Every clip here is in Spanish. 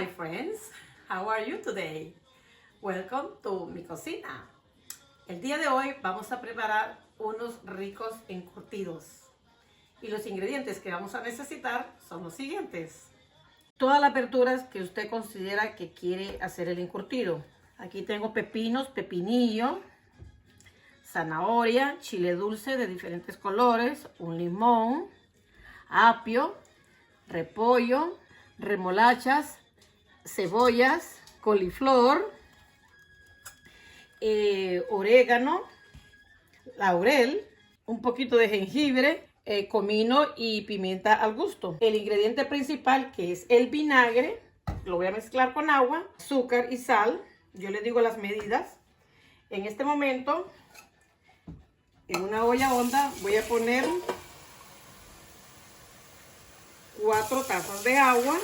my friends. How are you today? Welcome to mi cocina. El día de hoy vamos a preparar unos ricos encurtidos. Y los ingredientes que vamos a necesitar son los siguientes. Todas las verduras que usted considera que quiere hacer el encurtido. Aquí tengo pepinos, pepinillo, zanahoria, chile dulce de diferentes colores, un limón, apio, repollo, remolachas, cebollas, coliflor, orégano, laurel, un poquito de jengibre, comino y pimienta al gusto. El ingrediente principal, que es el vinagre, lo voy a mezclar con agua, azúcar y sal. Yo le digo las medidas. En este momento, en una olla honda voy a poner 4 tazas de agua.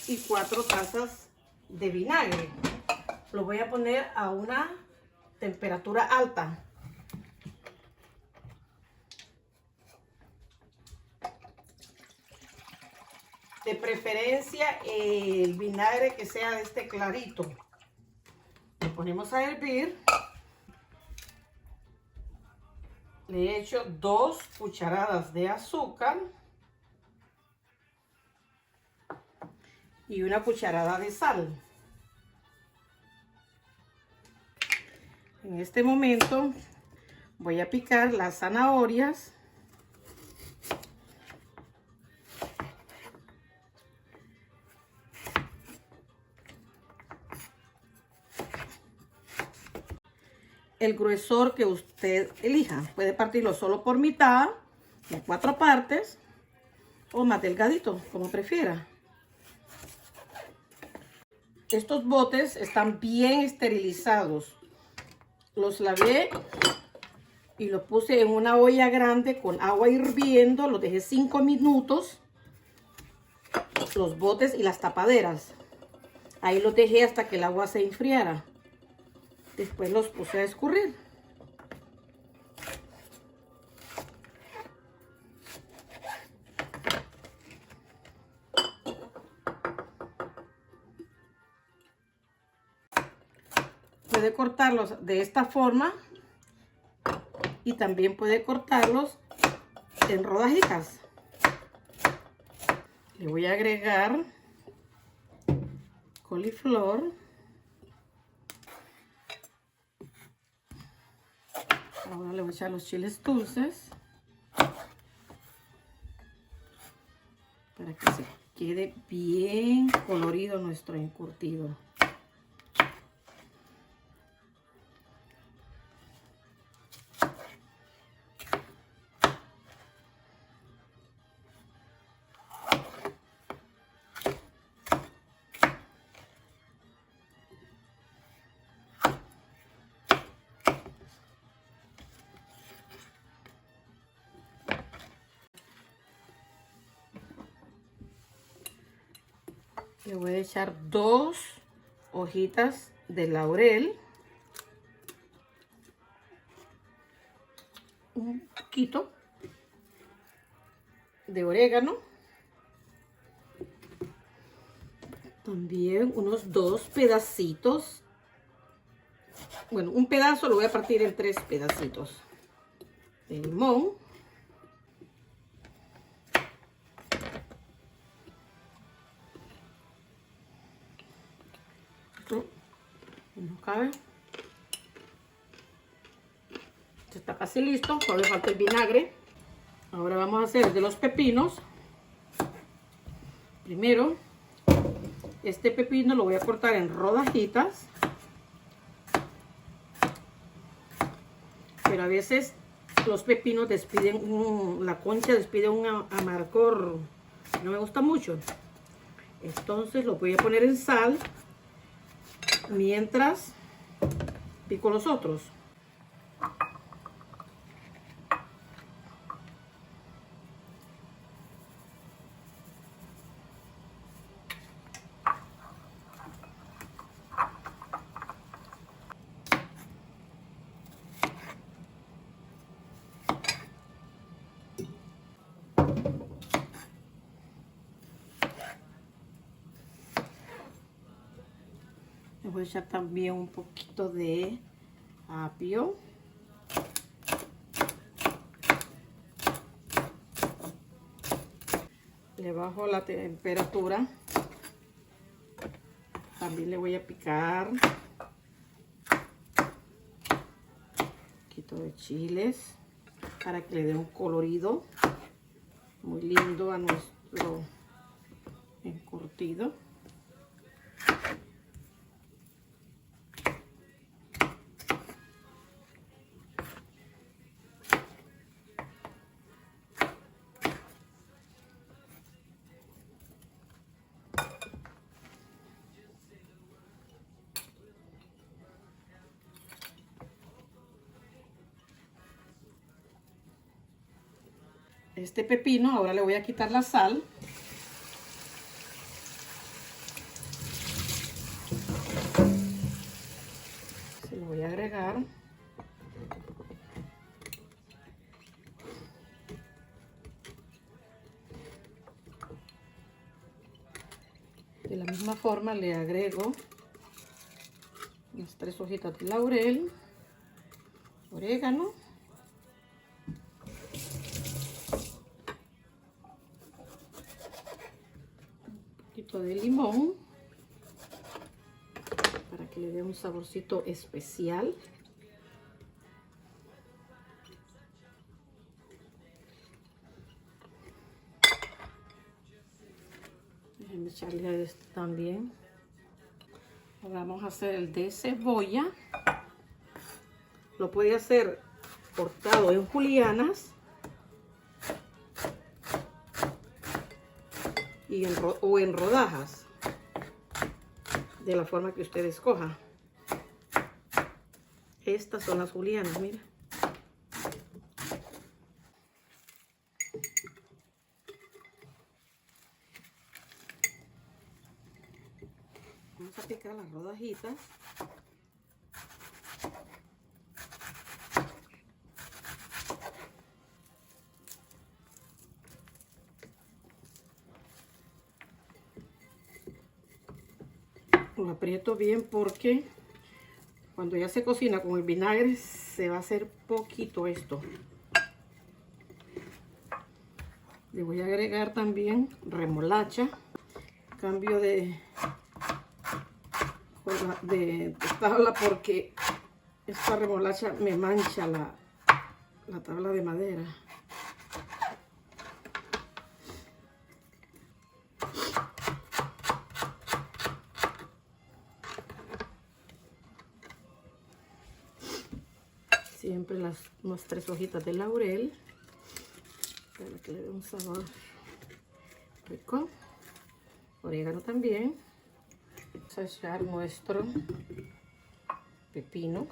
Y 4 tazas de vinagre. Lo voy a poner a una temperatura alta. De preferencia el vinagre que sea de este clarito. Lo ponemos a hervir. Le he hecho 2 cucharadas de azúcar y 1 cucharada de sal. En este momento voy a picar las zanahorias. El gruesor que usted elija. Puede partirlo solo por mitad, en 4 partes, o más delgadito, como prefiera. Estos botes están bien esterilizados. Los lavé y los puse en una olla grande con agua hirviendo. Los dejé 5 minutos. Los botes y las tapaderas. Ahí los dejé hasta que el agua se enfriara. Después los puse a escurrir. Puede cortarlos de esta forma y también puede cortarlos en rodajitas. Le voy a agregar coliflor. Ahora le voy a echar los chiles dulces para que se quede bien colorido nuestro encurtido. Le voy a echar 2 hojitas de laurel, un poquito de orégano, también unos 2 pedacitos, bueno, un pedazo lo voy a partir en 3 pedacitos de limón. No cabe. Esto está casi listo, solo le falta el vinagre. Ahora vamos a hacer de los pepinos. Primero, este pepino lo voy a cortar en rodajitas. Pero a veces los pepinos despiden, la concha despide un amargor, no me gusta mucho. Entonces lo voy a poner en sal mientras pico los otros. Le voy a echar también un poquito de apio. Le bajo la temperatura. También le voy a picar un poquito de chiles para que le dé un colorido muy lindo a nuestro encurtido. Este pepino, ahora le voy a quitar la sal. Se lo voy a agregar. De la misma forma le agrego unas 3 hojitas de laurel, orégano, de limón para que le dé un saborcito especial. Déjenme echarle a este también. Ahora vamos a hacer el de cebolla. Lo puede hacer cortado en julianas o en rodajas, de la forma que usted escoja. Estas son las julianas, mira. Vamos a picar las rodajitas. Lo aprieto bien porque cuando ya se cocina con el vinagre se va a hacer poquito esto. Le voy a agregar también remolacha. Cambio de tabla porque esta remolacha me mancha la tabla de madera. Siempre unas 3 hojitas de laurel para que le dé un sabor rico. Orégano también. Vamos a echar nuestro pepino.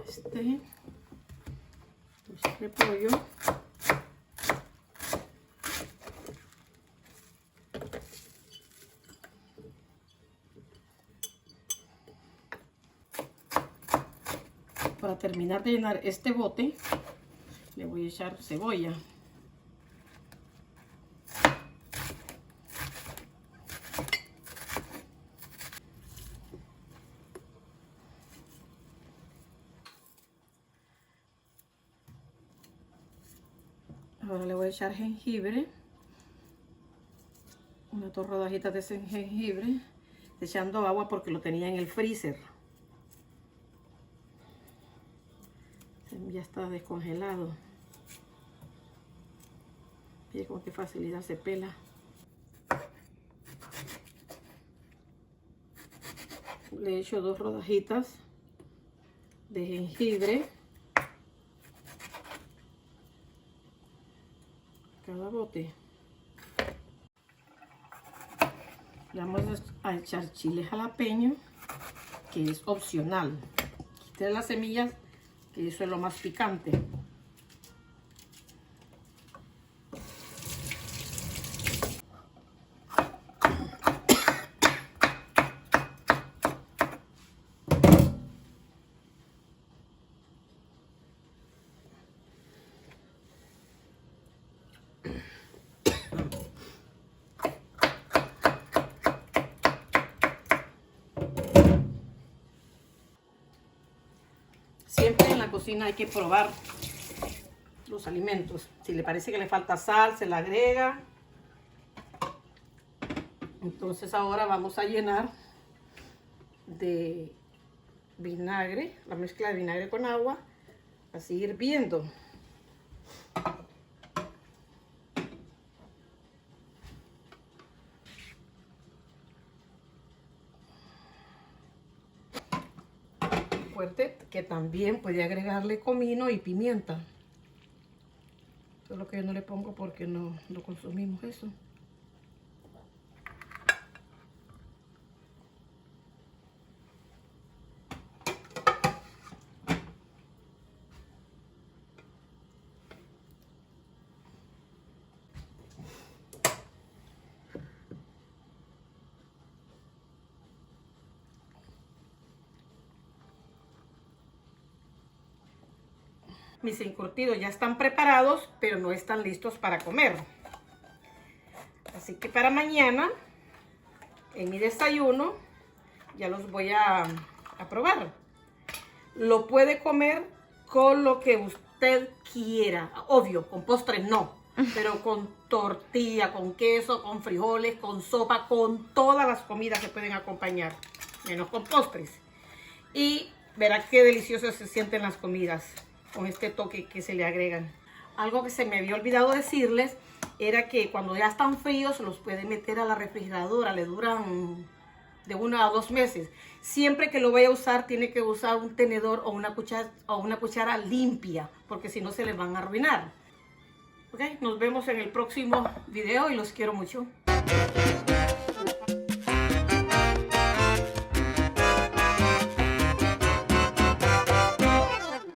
Este repollo. Para terminar de llenar este bote, le voy a echar cebolla. Ahora le voy a echar jengibre, unas 2 rodajitas de jengibre, echando agua porque lo tenía en el freezer. Ya está descongelado. Fíjense con qué facilidad se pela. Le echo 2 rodajitas de jengibre cada bote. Le vamos a echar chile jalapeño, que es opcional. Quiten las semillas, que eso es lo más picante. cocina hay que probar los alimentos. Si le parece que le falta sal, se la agrega. Entonces ahora vamos a llenar de vinagre, la mezcla de vinagre con agua, así hirviendo. Fuerte, que también puede agregarle comino y pimienta. Solo que yo no le pongo porque no consumimos eso. Mis encurtidos ya están preparados, pero no están listos para comer. Así que para mañana, en mi desayuno, ya los voy a probar. Lo puede comer con lo que usted quiera. Obvio, con postres no, pero con tortilla, con queso, con frijoles, con sopa, con todas las comidas que pueden acompañar, menos con postres. Y verá qué delicioso se sienten las comidas con este toque que se le agregan. Algo que se me había olvidado decirles era que cuando ya están fríos los puede meter a la refrigeradora, le duran de 1 a 2 meses. Siempre que lo vaya a usar tiene que usar un tenedor o una cuchara limpia, porque si no se les van a arruinar. Ok, nos vemos en el próximo video y los quiero mucho.